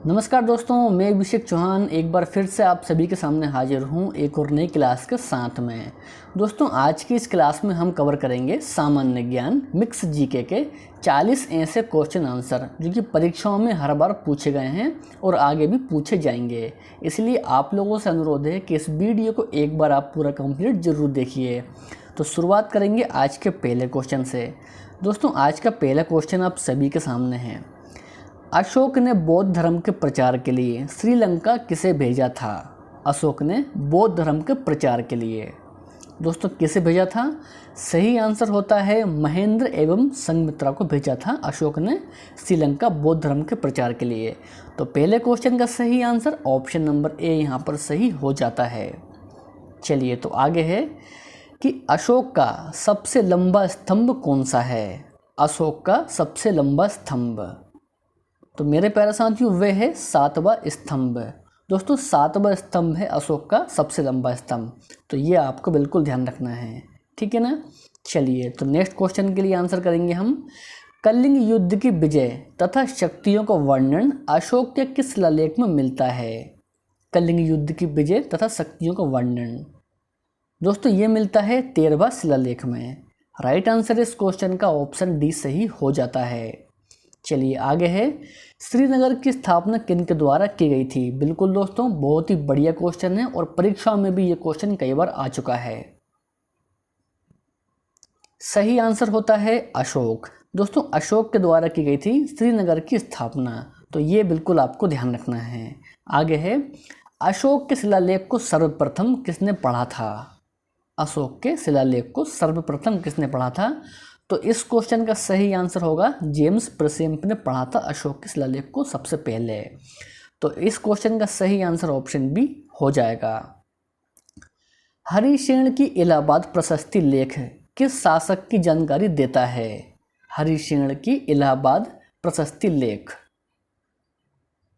नमस्कार दोस्तों, मैं अभिषेक चौहान एक बार फिर से आप सभी के सामने हाजिर हूँ एक और नई क्लास के साथ में। दोस्तों, आज की इस क्लास में हम कवर करेंगे सामान्य ज्ञान मिक्स जीके के 40 ऐसे क्वेश्चन आंसर जो कि परीक्षाओं में हर बार पूछे गए हैं और आगे भी पूछे जाएंगे। इसलिए आप लोगों से अनुरोध है कि इस वीडियो को एक बार आप पूरा कंप्लीट ज़रूर देखिए। तो शुरुआत करेंगे आज के पहले क्वेश्चन से। दोस्तों, आज का पहला क्वेश्चन आप सभी के सामने है। अशोक ने बौद्ध धर्म के प्रचार के लिए श्रीलंका किसे भेजा था? अशोक ने बौद्ध धर्म के प्रचार के लिए दोस्तों किसे भेजा था? सही आंसर होता है महेंद्र एवं संघमित्रा को भेजा था अशोक ने श्रीलंका बौद्ध धर्म के प्रचार के लिए। तो पहले क्वेश्चन का सही आंसर ऑप्शन नंबर ए यहाँ पर सही हो जाता है। चलिए तो आगे है कि अशोक का सबसे लंबा स्तंभ कौन सा है? अशोक का सबसे लंबा स्तंभ तो मेरे प्यारे साथियों वह है 7वां स्तंभ। दोस्तों 7वां स्तंभ है अशोक का सबसे लंबा स्तंभ। तो ये आपको बिल्कुल ध्यान रखना है, ठीक है ना। चलिए तो नेक्स्ट क्वेश्चन के लिए आंसर करेंगे हम। कलिंग युद्ध की विजय तथा शक्तियों का वर्णन अशोक के किस शिलालेख में मिलता है? कलिंग युद्ध की विजय तथा शक्तियों का वर्णन दोस्तों ये मिलता है 13वां शिलालेख में। राइट आंसर इस क्वेश्चन का ऑप्शन डी सही हो जाता है। चलिए आगे है, श्रीनगर की स्थापना किन के द्वारा की गई थी? बिल्कुल दोस्तों, बहुत ही बढ़िया क्वेश्चन है और परीक्षाओं में भी ये क्वेश्चन कई बार आ चुका है। सही आंसर होता है अशोक। दोस्तों अशोक के द्वारा की गई थी श्रीनगर की स्थापना। तो ये बिल्कुल आपको ध्यान रखना है। आगे है, अशोक के शिलालेख को सर्वप्रथम किसने पढ़ा था? अशोक के शिलालेख को सर्वप्रथम किसने पढ़ा था? तो इस क्वेश्चन का सही आंसर होगा जेम्स प्रेसेम्प ने पढ़ा था अशोक के शिलालेख को सबसे पहले। तो इस क्वेश्चन का सही आंसर ऑप्शन बी हो जाएगा। हरिसेन की इलाहाबाद प्रशस्ति लेख किस शासक की जानकारी देता है? हरिसेन की इलाहाबाद प्रशस्ति लेख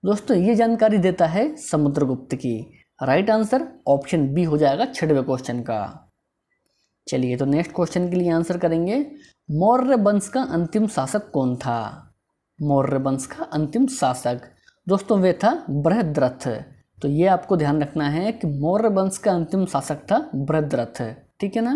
दोस्तों ये जानकारी देता है समुद्रगुप्त की। राइट आंसर ऑप्शन बी हो जाएगा 6वें क्वेश्चन का। चलिए तो नेक्स्ट क्वेश्चन के लिए आंसर करेंगे। मौर्य वंश का अंतिम शासक कौन था? मौर्य वंश का अंतिम शासक दोस्तों वे था बृहद्रथ। तो ये आपको ध्यान रखना है कि मौर्य वंश का अंतिम शासक था बृहद्रथ, ठीक है ना।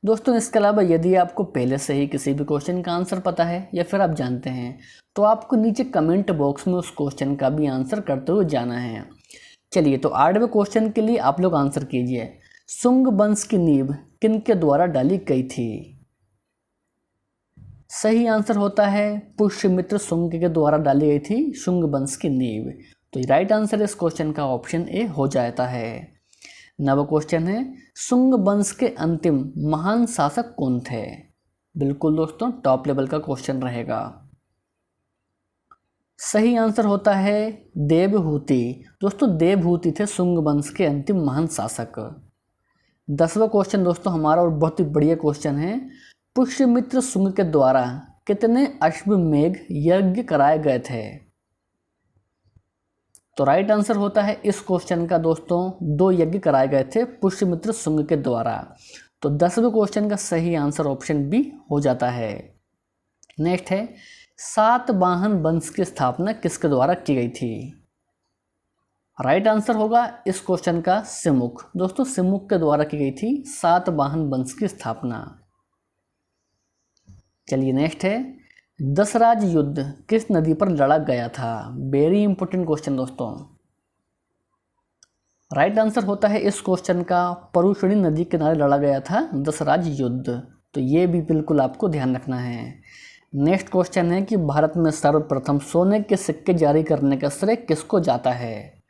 दोस्तों इसके अलावा यदि आपको पहले से ही किसी भी क्वेश्चन का आंसर पता है या फिर आप जानते हैं तो आपको नीचे कमेंट बॉक्स में उस क्वेश्चन का भी आंसर करते हुए जाना है। चलिए तो 8वें क्वेश्चन के लिए आप लोग आंसर कीजिए। शुंग वंश की नींव किन के द्वारा डाली गई थी? सही आंसर होता है पुष्यमित्र शुंग के द्वारा डाली गई थी शुंग वंश की नींव। तो राइट आंसर इस क्वेश्चन का ऑप्शन ए हो जाता है। 9वां क्वेश्चन है, शुंग वंश के अंतिम महान शासक कौन थे? बिल्कुल दोस्तों टॉप लेवल का क्वेश्चन रहेगा। सही आंसर होता है देवहूति। दोस्तों देवहूति थे शुंग वंश के अंतिम महान शासक। 10वां क्वेश्चन दोस्तों हमारा और बहुत ही बढ़िया क्वेश्चन है। पुष्यमित्र शुंग के द्वारा कितने अश्वमेध यज्ञ कराए गए थे? तो राइट आंसर होता है इस क्वेश्चन का दोस्तों 2 यज्ञ कराए गए थे पुष्यमित्र शुंग के द्वारा। तो 10वें क्वेश्चन का सही आंसर ऑप्शन बी हो जाता है। नेक्स्ट है, सातवाहन वंश की स्थापना किसके द्वारा की गई थी? राइट आंसर होगा इस क्वेश्चन का सिमुक। दोस्तों सिमुक के द्वारा की गई थी सातवाहन वंश की स्थापना। चलिए नेक्स्ट है, दशराज युद्ध किस नदी पर लड़ा गया था? वेरी इंपॉर्टेंट क्वेश्चन दोस्तों। राइट आंसर होता है इस क्वेश्चन का परुषणी नदी के किनारे लड़ा गया था दशराज युद्ध। तो ये भी बिल्कुल आपको ध्यान रखना है। नेक्स्ट क्वेश्चन है कि भारत में सर्वप्रथम सोने के सिक्के जारी करने का श्रेय किसको जाता है?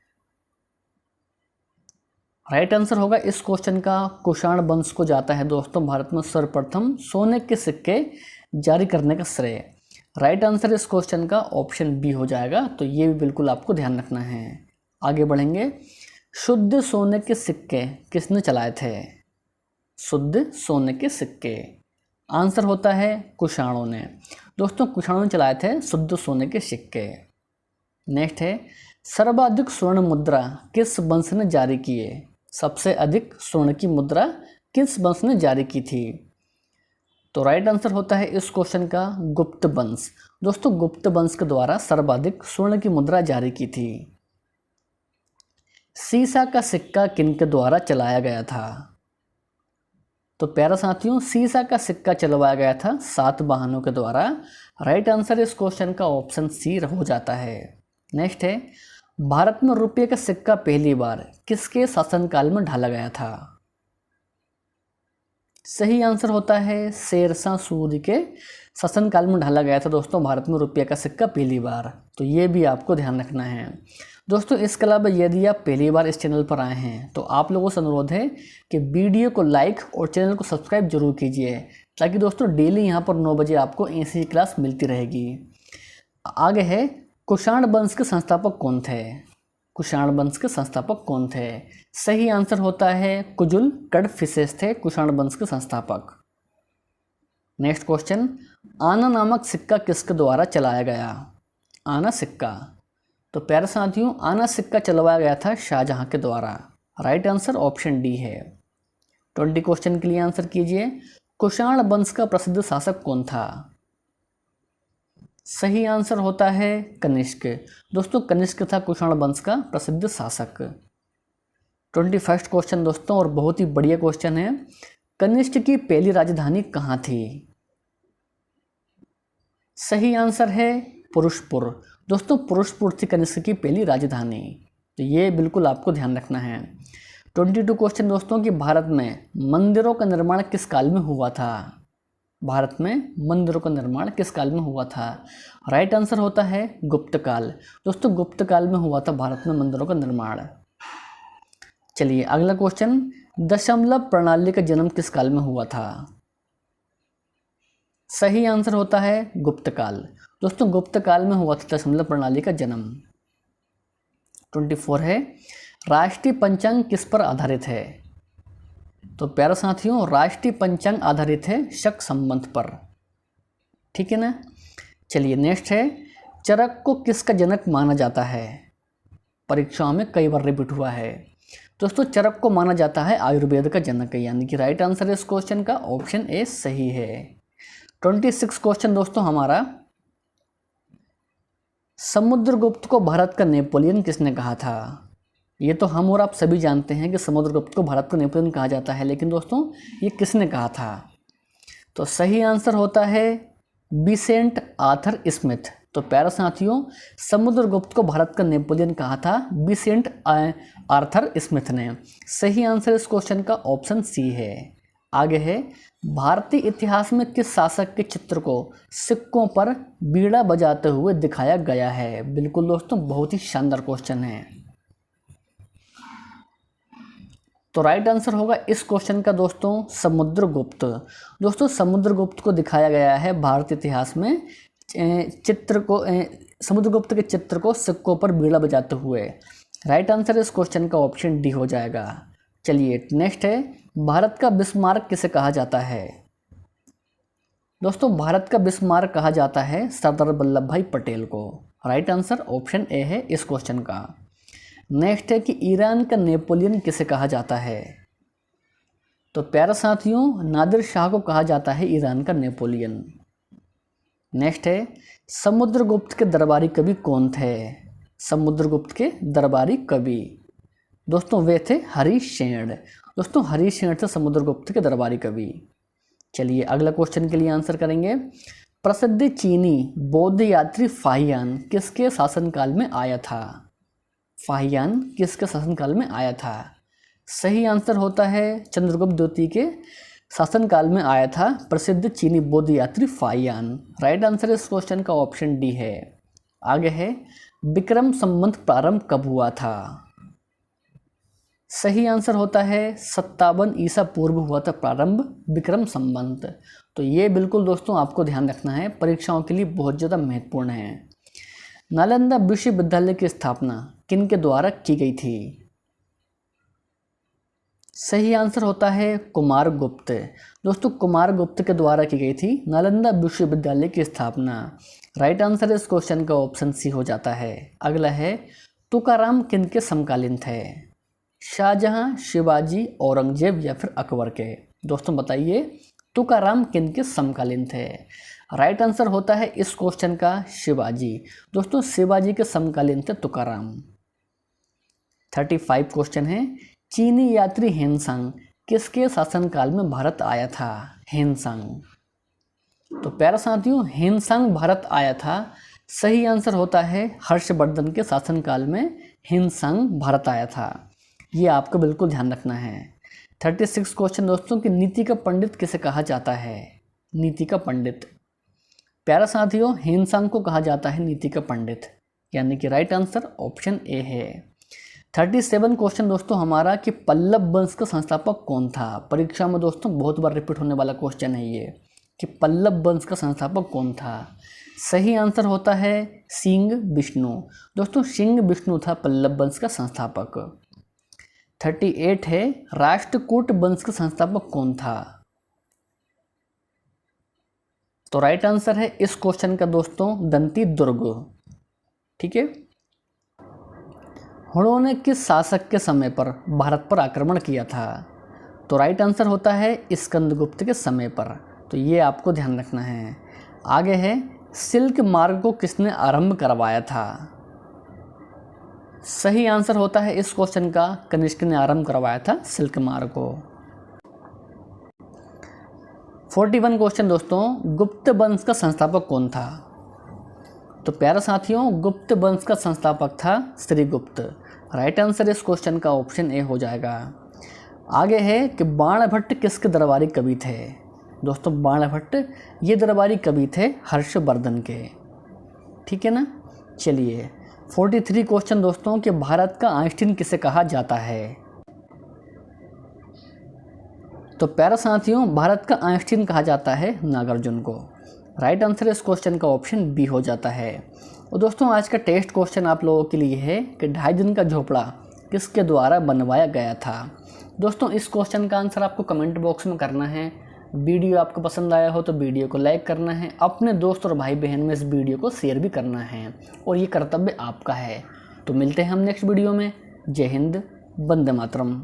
राइट आंसर होगा इस क्वेश्चन का कुषाण वंश को जाता है दोस्तों भारत में सर्वप्रथम सोने के सिक्के जारी करने का श्रेय। राइट आंसर इस क्वेश्चन का ऑप्शन बी हो जाएगा। तो ये भी बिल्कुल आपको ध्यान रखना है। आगे बढ़ेंगे, शुद्ध सोने के सिक्के किसने चलाए थे? शुद्ध सोने के सिक्के आंसर होता है कुषाणों ने। दोस्तों कुषाणों ने चलाए थे शुद्ध सोने के सिक्के। नेक्स्ट है, सर्वाधिक स्वर्ण मुद्रा किस वंश ने जारी किए? सबसे अधिक स्वर्ण की मुद्रा किस वंश ने जारी की थी? तो राइट आंसर होता है इस क्वेश्चन का गुप्त वंश। दोस्तों गुप्त वंश के द्वारा सर्वाधिक स्वर्ण की मुद्रा जारी की थी? सीसा का सिक्का किन के द्वारा चलाया गया था? तो प्यारे साथियों, सीसा का सिक्का चलवाया गया था सातवाहनों के द्वारा। राइट आंसर इस क्वेश्चन का ऑप्शन सी हो जाता है। नेक्स्ट है, भारत में रुपये का सिक्का पहली बार किसके शासनकाल में ढाला गया था? सही आंसर होता है शेरशाह सूरी के शासनकाल में ढाला गया था दोस्तों भारत में रुपये का सिक्का पहली बार। तो ये भी आपको ध्यान रखना है दोस्तों। इसके अलावा यदि आप पहली बार इस चैनल पर आए हैं तो आप लोगों से अनुरोध है कि वीडियो को लाइक और चैनल को सब्सक्राइब जरूर कीजिए, ताकि दोस्तों डेली यहाँ पर 9 बजे आपको ऐसी क्लास मिलती रहेगी। आगे है, कुषाण वंश के संस्थापक कौन थे? कुषाण वंश के संस्थापक कौन थे? सही आंसर होता है कुजुल कडफिसेस थे कुषाण वंश के संस्थापक। नेक्स्ट क्वेश्चन, आना नामक सिक्का किसके द्वारा चलाया गया? आना सिक्का। तो प्यारे साथियों, आना सिक्का चलवाया गया था शाहजहां के द्वारा। राइट आंसर ऑप्शन डी है। 20 क्वेश्चन के लिए आंसर कीजिए। कुषाण वंश का प्रसिद्ध शासक कौन था? सही आंसर होता है कनिष्क। दोस्तों कनिष्क था कुषाण वंश का प्रसिद्ध शासक। 21 क्वेश्चन दोस्तों, और बहुत ही बढ़िया क्वेश्चन है। कनिष्क की पहली राजधानी कहाँ थी? सही आंसर है पुरुषपुर। दोस्तों पुरुषपुर थी कनिष्क की पहली राजधानी। तो ये बिल्कुल आपको ध्यान रखना है। 22 क्वेश्चन दोस्तों, कि भारत में मंदिरों का निर्माण किस काल में हुआ था? भारत में मंदिरों का निर्माण किस काल में हुआ था? राइट आंसर होता है गुप्त काल। दोस्तों गुप्त काल में हुआ था भारत में मंदिरों का निर्माण। चलिए अगला क्वेश्चन, दशमलव प्रणाली का जन्म किस काल में हुआ था? सही आंसर होता है गुप्त काल। दोस्तों गुप्त काल में हुआ था दशमलव प्रणाली का जन्म। 24 है, राष्ट्रीय पंचांग किस पर आधारित है? तो प्यारे साथियों, राष्ट्रीय पंचांग आधारित है शक संबंध पर। ठीक है ना। चलिए नेक्स्ट है, चरक को किसका जनक माना जाता है? परीक्षाओं में कई बार रिपीट हुआ है। दोस्तों चरक को माना जाता है आयुर्वेद का जनक, यानी कि राइट आंसर इस क्वेश्चन का ऑप्शन ए सही है। 26 क्वेश्चन दोस्तों हमारा, समुद्रगुप्त को भारत का नेपोलियन किसने कहा था? ये तो हम और आप सभी जानते हैं कि समुद्रगुप्त को भारत का नेपोलियन कहा जाता है, लेकिन दोस्तों ये किसने कहा था? तो सही आंसर होता है विसेंट आर्थर स्मिथ। तो प्यारे साथियों, समुद्रगुप्त को भारत का नेपोलियन कहा था विसेंट आर्थर स्मिथ ने। सही आंसर इस क्वेश्चन का ऑप्शन सी है। आगे है, भारतीय इतिहास में किस शासक के चित्र को सिक्कों पर बीड़ा बजाते हुए दिखाया गया है? बिल्कुल दोस्तों, बहुत ही शानदार क्वेश्चन है। तो राइट आंसर होगा इस क्वेश्चन का दोस्तों समुद्रगुप्त। दोस्तों समुद्रगुप्त को दिखाया गया है भारतीय इतिहास में चित्र को, समुद्रगुप्त के चित्र को सिक्कों पर बीड़ा बजाते हुए। राइट आंसर इस क्वेश्चन का ऑप्शन डी हो जाएगा। चलिए नेक्स्ट है, भारत का बिस्मार्क किसे कहा जाता है? दोस्तों भारत का बिस्मार्क कहा जाता है सरदार वल्लभ भाई पटेल को। राइट आंसर ऑप्शन ए है इस क्वेश्चन का। नेक्स्ट है कि ईरान का नेपोलियन किसे कहा जाता है? तो प्यारे साथियों, नादिर शाह को कहा जाता है ईरान का नेपोलियन। नेक्स्ट है, समुद्रगुप्त के दरबारी कवि कौन थे? समुद्रगुप्त के दरबारी कवि दोस्तों वे थे हरिशेन। दोस्तों हरिशेन थे समुद्रगुप्त के दरबारी कवि। चलिए अगला क्वेश्चन के लिए आंसर करेंगे। प्रसिद्ध चीनी बौद्ध यात्री फाहियान किसके शासनकाल में आया था? फाहियान किसके शासनकाल में आया था? सही आंसर होता है चंद्रगुप्त द्वितीय के शासनकाल में आया था प्रसिद्ध चीनी बौद्ध यात्री फाहियान। राइट आंसर इस क्वेश्चन का ऑप्शन डी है। आगे है, विक्रम संवत प्रारंभ कब हुआ था? सही आंसर होता है 57 ईसा पूर्व हुआ था प्रारंभ विक्रम संवत। तो ये बिल्कुल दोस्तों आपको ध्यान रखना है, परीक्षाओं के लिए बहुत ज़्यादा महत्वपूर्ण है। नालंदा विश्वविद्यालय की स्थापना किन के द्वारा की गई थी? सही आंसर होता है कुमारगुप्त। दोस्तों कुमारगुप्त के द्वारा की गई थी नालंदा विश्वविद्यालय की स्थापना। राइट आंसर इस क्वेश्चन का ऑप्शन सी हो जाता है। अगला है, तुकाराम किन के समकालीन थे? शाहजहां, शिवाजी, औरंगजेब या फिर अकबर के? दोस्तों बताइए तुकाराम किन के समकालीन थे? राइट आंसर होता है इस क्वेश्चन का शिवाजी। दोस्तों शिवाजी के समकालीन थे तुकाराम। 35 क्वेश्चन है, चीनी यात्री हेनसांग किसके शासनकाल में भारत आया था? हेनसांग। तो प्यारे साथियों हेनसांग भारत आया था, सही आंसर होता है हर्षवर्धन के शासनकाल में हेनसांग भारत आया था। ये आपको बिल्कुल ध्यान रखना है। 36 क्वेश्चन दोस्तों कि नीति का पंडित किसे कहा जाता है? नीति का पंडित। प्यारे साथियों हेनसांग को कहा जाता है नीति का पंडित, यानी कि राइट आंसर ऑप्शन ए है। 37 क्वेश्चन दोस्तों हमारा कि पल्लव वंश का संस्थापक कौन था? परीक्षा में दोस्तों बहुत बार रिपीट होने वाला क्वेश्चन है ये कि पल्लव वंश का संस्थापक कौन था? सही आंसर होता है सिंह विष्णु। दोस्तों सिंह विष्णु था पल्लव वंश का संस्थापक। 38 है, राष्ट्रकूट वंश का संस्थापक कौन था? तो राइट आंसर है इस क्वेश्चन का दोस्तों दंती दुर्ग। ठीक है। हुणों ने किस शासक के समय पर भारत पर आक्रमण किया था? तो राइट आंसर होता है स्कंदगुप्त के समय पर। तो ये आपको ध्यान रखना है। आगे है, सिल्क मार्ग को किसने आरंभ करवाया था? सही आंसर होता है इस क्वेश्चन का कनिष्क ने आरंभ करवाया था सिल्क मार्ग को। 41 क्वेश्चन दोस्तों गुप्त वंश का संस्थापक कौन था? तो प्यारे साथियों गुप्त वंश का संस्थापक था श्रीगुप्त। राइट आंसर इस क्वेश्चन का ऑप्शन ए हो जाएगा। आगे है कि बाणभट्ट किसके दरबारी कवि थे? दोस्तों बाणभट्ट ये दरबारी कवि थे हर्षवर्धन के। ठीक है ना। चलिए 43 क्वेश्चन दोस्तों कि भारत का आइंस्टीन किसे कहा जाता है? तो प्यारे साथियों भारत का आइंस्टीन कहा जाता है नागार्जुन को। राइट आंसर इस क्वेश्चन का ऑप्शन बी हो जाता है। और दोस्तों आज का टेस्ट क्वेश्चन आप लोगों के लिए है कि 2.5 दिन का झोपड़ा किसके द्वारा बनवाया गया था? दोस्तों इस क्वेश्चन का आंसर आपको कमेंट बॉक्स में करना है। वीडियो आपको पसंद आया हो तो वीडियो को लाइक करना है, अपने दोस्त और भाई बहन में इस वीडियो को शेयर भी करना है और ये कर्तव्य आपका है। तो मिलते हैं हम नेक्स्ट वीडियो में। जय हिंद, वंदे मातरम।